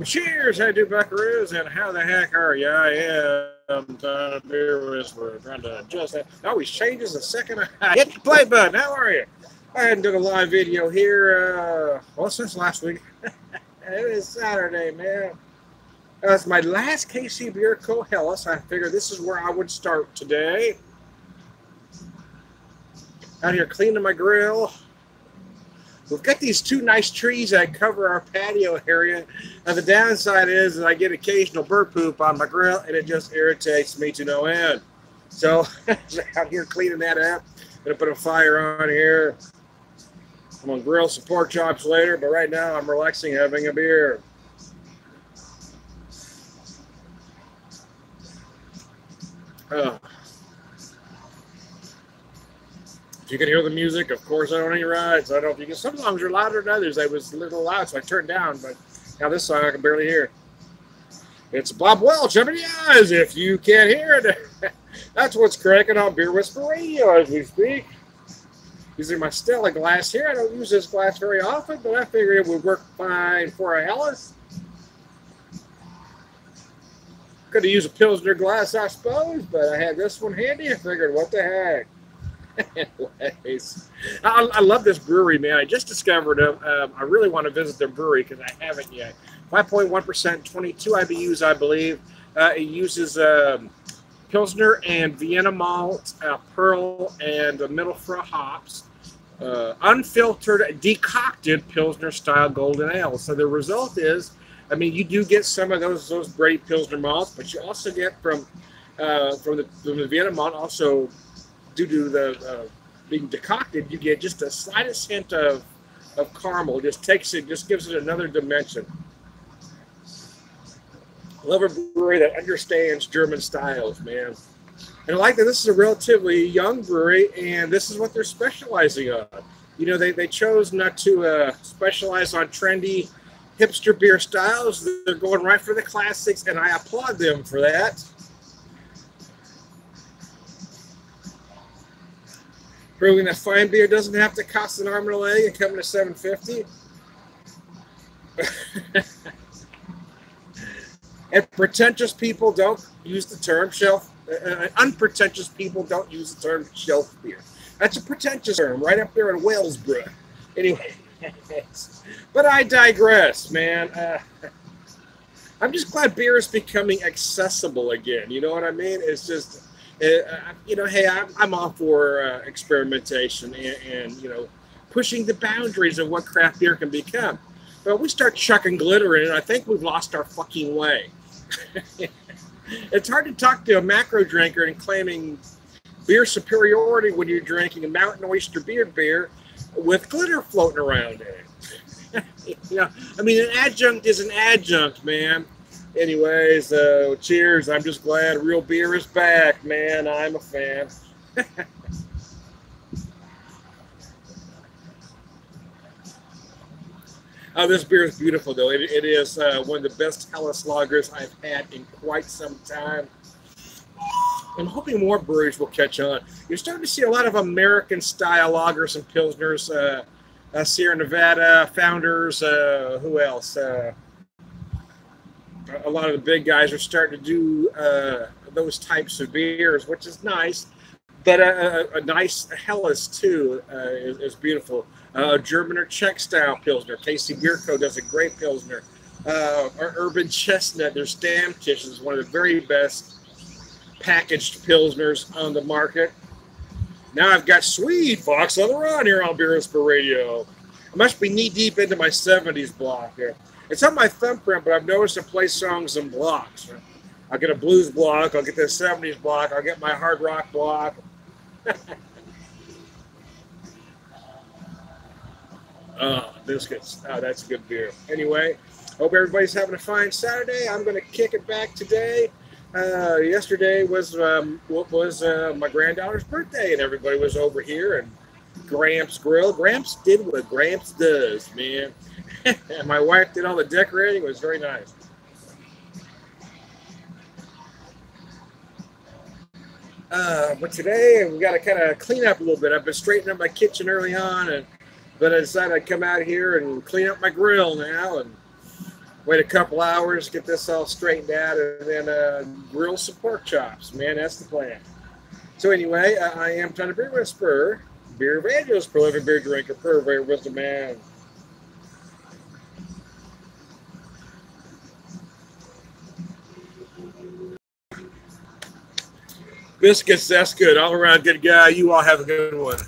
Cheers, how do buckaroos, and how the heck are you? I am trying to beer whisperer, trying to adjust that. It always changes the second I hit the play button. How are you? I hadn't done a live video here, well, since last week. It is Saturday, man. It's my last KC Beer Co-Hellas. I figured this is where I would start today. Out here cleaning my grill. We've got these two nice trees that cover our patio area. And the downside is that I get occasional bird poop on my grill, and it just irritates me to no end. So out here cleaning that up. Gonna put a fire on here. I'm gonna grill some pork chops later, but right now I'm relaxing, having a beer. You can hear the music. Of course, I don't need rides. I don't know if you can. Some songs are louder than others. I was a little loud, so I turned down. But now this song I can barely hear. It's Bob Welch. Open your eyes if you can't hear it. That's what's cracking on Beer Whisper Radio as we speak. Using my Stella glass here. I don't use this glass very often, but I figured it would work fine for a Hellas. Could have used a Pilsner glass, I suppose, but I had this one handy. I figured, what the heck. Anyways, I love this brewery, man. I just discovered them. I really want to visit their brewery because I haven't yet. 5.1%, 22 IBUs, I believe. It uses Pilsner and Vienna malt, Pearl, and middle frost hops. Unfiltered, decocted Pilsner-style golden ale. So the result is, I mean, you do get some of those great Pilsner malts, but you also get from the Vienna malt also. Due to the being decocted, you get just a slightest hint of caramel. Just gives it another dimension. Love a brewery that understands German styles, man. And I like that this is a relatively young brewery, and this is what they're specializing on. You know, they chose not to specialize on trendy hipster beer styles. They're going right for the classics, and I applaud them for that. Proving that fine beer doesn't have to cost an arm and a leg and come to $7.50. And pretentious people don't use the term shelf. Unpretentious people don't use the term shelf beer. That's a pretentious term, right up there in Walesboro. Anyway, but I digress, man. I'm just glad beer is becoming accessible again. You know what I mean? It's just. You know, hey, I'm all for experimentation and, you know, pushing the boundaries of what craft beer can become. But we start chucking glitter in it, I think we've lost our fucking way. It's hard to talk to a macro drinker and claiming beer superiority when you're drinking a Mountain Oyster beer with glitter floating around in it. You know, I mean, an adjunct is an adjunct, man. Anyways, cheers. I'm just glad real beer is back, man. I'm a fan. Oh, this beer is beautiful, though. It is one of the best Hellas lagers I've had in quite some time. I'm hoping more breweries will catch on. You're starting to see a lot of American-style lagers and pilsners. Sierra Nevada, Founders, who else? A lot of the big guys are starting to do those types of beers, which is nice. But a nice Hellas, too, is beautiful. German or Czech style Pilsner. KC Beer Co. does a great Pilsner. Our Urban Chestnut, their Stammtisch, is one of the very best packaged Pilsners on the market. Now I've got Sweet Fox on the Run here on Beer Whisper Radio. I must be knee-deep into my 70s block here. It's on my thumbprint, but I've noticed I play songs in blocks. I'll get a blues block, I'll get the 70s block, I'll get my hard rock block. Oh, biscuits. Oh, that's good beer. Anyway, hope everybody's having a fine Saturday. I'm going to kick it back today. Yesterday was my granddaughter's birthday, and everybody was over here, and Gramps Grill. Gramps did what Gramps does, man. And my wife did all the decorating. It was very nice. But today we got to kind of clean up a little bit. I've been straightening up my kitchen early on, but I decided I'd come out here and clean up my grill now. And Wait a couple hours, get this all straightened out, and then grill some pork chops. Man, that's the plan. So anyway, I am trying to beer whisperer, beer evangelist, prolific beer drinker, purveyor of wisdom, man. Biscuits, that's good. All around good guy. You all have a good one.